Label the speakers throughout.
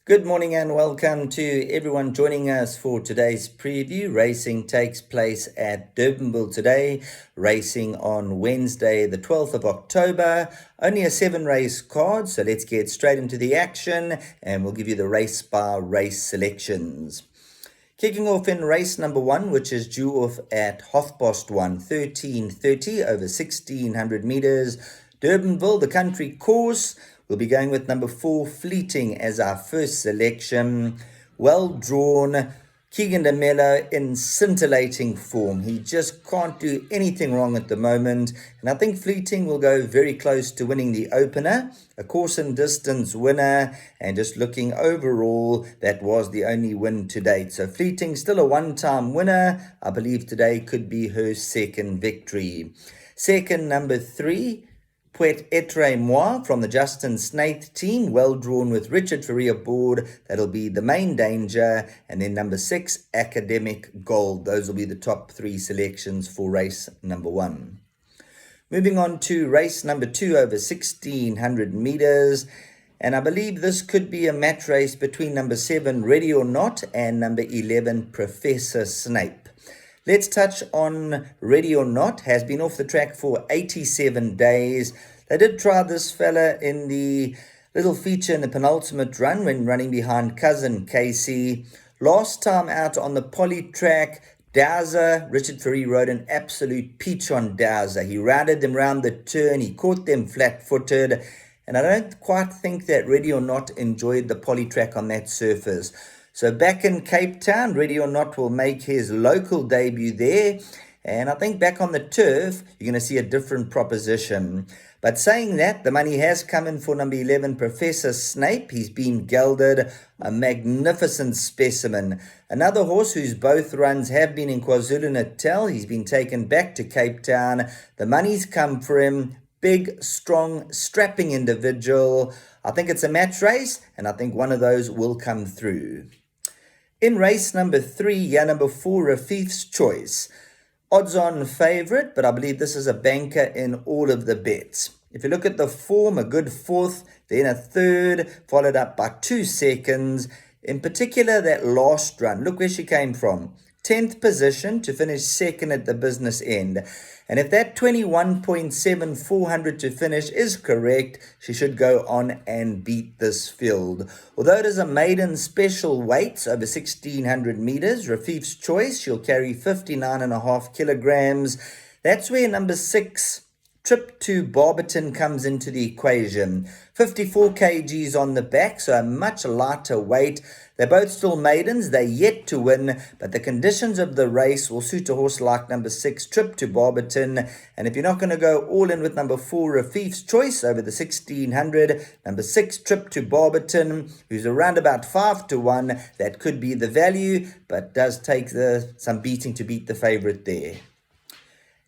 Speaker 1: Good morning and welcome to everyone joining us for today's preview. Racing takes place at Durbanville today, racing on Wednesday, the 12th of October. Only a 7-race card, so let's get straight into the action and we'll give you the race by race selections. Kicking off in race number 1, which is due off at 1:30, 13:30 over 1600 meters. Durbanville, the country course. We'll be going with number 4, Fleeting, as our first selection. Well drawn. Keegan de Mello in scintillating form. He just can't do anything wrong at the moment. And I think Fleeting will go very close to winning the opener. A course and distance winner. And just looking overall, that was the only win to date. So Fleeting still a one-time winner. I believe today could be her second victory. Second, number 3. Peut Etre Moi from the Justin Snaith team, well drawn with Richard Ferrier aboard. That'll be the main danger. And then number 6, Academic Gold. Those will be the top 3 selections for race number 1. Moving on to race number 2 over 1600 meters. And I believe this could be a match race between number 7, Ready or Not, and number 11, Professor Snape. Let's touch on Ready or Not. Has been off the track for 87 days. They did try this fella in the little feature in the penultimate run when running behind cousin Casey. Last time out on the poly track, Dowser, Richard Ferrier rode an absolute peach on Dowser. He routed them round the turn. He caught them flat-footed. And I don't quite think that Ready or Not enjoyed the poly track on that surface. So back in Cape Town, Ready or Not will make his local debut there. And I think back on the turf, you're going to see a different proposition. But saying that, the money has come in for number 11, Professor Snape. He's been gelded, a magnificent specimen. Another horse whose both runs have been in KwaZulu-Natal. He's been taken back to Cape Town. The money's come for him. Big, strong, strapping individual. I think it's a match race, and I think one of those will come through. In race number 3, number 4, Rafif's Choice. Odds-on favourite, but I believe this is a banker in all of the bets. If you look at the form, a good 4th, then a 3rd, followed up by 2 seconds. In particular, that last run, look where she came from. 10th position to finish 2nd at the business end. And if that 21.7400 to finish is correct, she should go on and beat this field. Although it is a maiden special weight over 1600 meters, Rafif's Choice, she'll carry 59.5 kilograms. That's where number 6, Trip to Barberton, comes into the equation. 54 kgs on the back, so a much lighter weight. They're both still maidens. They're yet to win, but the conditions of the race will suit a horse like number 6, Trip to Barberton. And if you're not going to go all in with number 4, Rafif's Choice over the 1600, number 6, Trip to Barberton, who's around about 5-1, that could be the value, but does take some beating to beat the favourite there.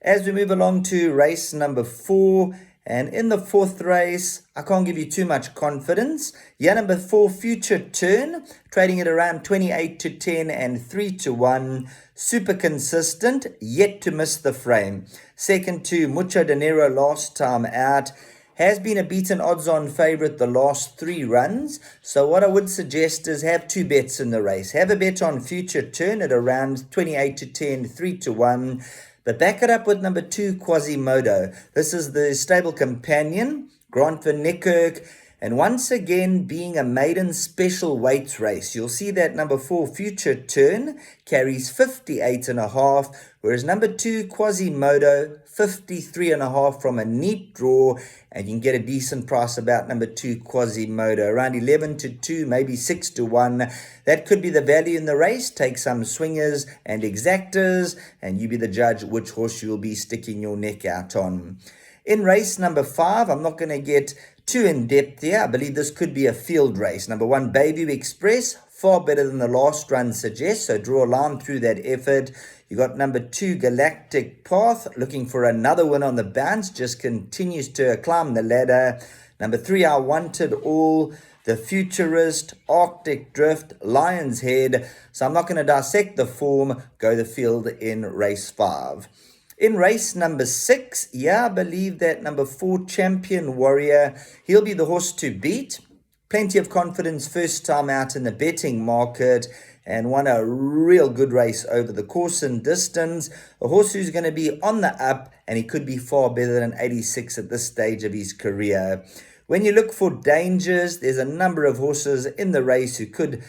Speaker 1: As we move along to race number 4, and in the 4th race, I can't give you too much confidence. Number 4, Future Turn, trading at around 28-10 and 3-1. Super consistent, yet to miss the frame. Second to Mucho Dinero last time out. Has been a beaten odds-on favourite the last 3 runs. So what I would suggest is have 2 bets in the race. Have a bet on Future Turn at around 28-10, 3-1. But back it up with number 2, Quasimodo. This is the stable companion, Grant van Niekerk. And once again, being a maiden special weights race, you'll see that number 4, Future Turn, carries 58.5, whereas number 2, Quasimodo, 53.5 from a neat draw. And you can get a decent price about number 2, Quasimodo, around 11-2, maybe 6-1. That could be the value in the race. Take some swingers and exactors, and you be the judge which horse you'll be sticking your neck out on. In race number 5, I'm not going to get too in-depth here. I believe this could be a field race. Number 1, Bayview Express, far better than the last run suggests, so draw a line through that effort. You got number 2, Galactic Path, looking for another win on the bounce, just continues to climb the ladder. Number 3, I Wanted All, The Futurist, Arctic Drift, Lion's Head. So I'm not going to dissect the form, go the field in race 5. In race number 6, I believe that number 4, Champion Warrior, he'll be the horse to beat. plenty of confidence, first time out in the betting market, and won a real good race over the course and distance. A horse who's going to be on the up, and he could be far better than 86 at this stage of his career. When you look for dangers, there's a number of horses in the race who could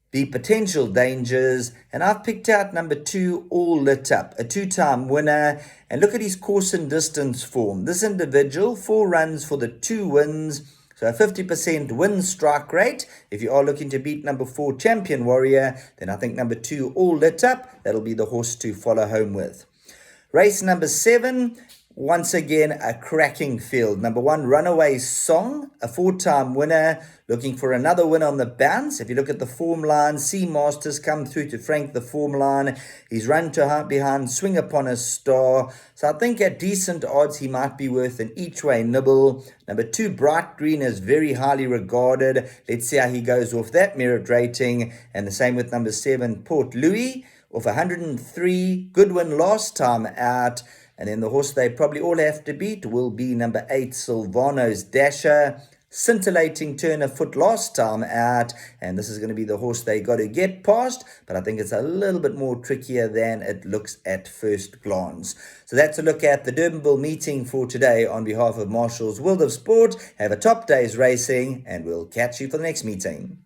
Speaker 1: be potential dangers, and I've picked out number 2, All Lit Up, a 2-time winner, and look at his course and distance form. This individual, 4 runs for the 2 wins, so a 50% win strike rate. If you are looking to beat number 4, Champion Warrior, then I think number 2, All Lit Up, that'll be the horse to follow home with. Race number 7, once again, a cracking field. Number 1, Runaway Song, a 4-time winner, looking for another win on the bounce. If you look at the form line, Sea Masters come through to frank the form line. He's run to behind, Swing Upon a Star. So I think at decent odds, he might be worth an each-way nibble. Number 2, Bright Green, is very highly regarded. Let's see how he goes off that merit rating. And the same with number 7, Port Louis, off 103. Good win last time out. And then the horse they probably all have to beat will be number 8, Silvano's Dasher. Scintillating turn of foot last time out, and this is going to be the horse they got to get past, but I think it's a little bit more trickier than it looks at first glance. So that's a look at the Durbanville meeting for today. On behalf of Marshall's World of Sport, have a top day's racing, and we'll catch you for the next meeting.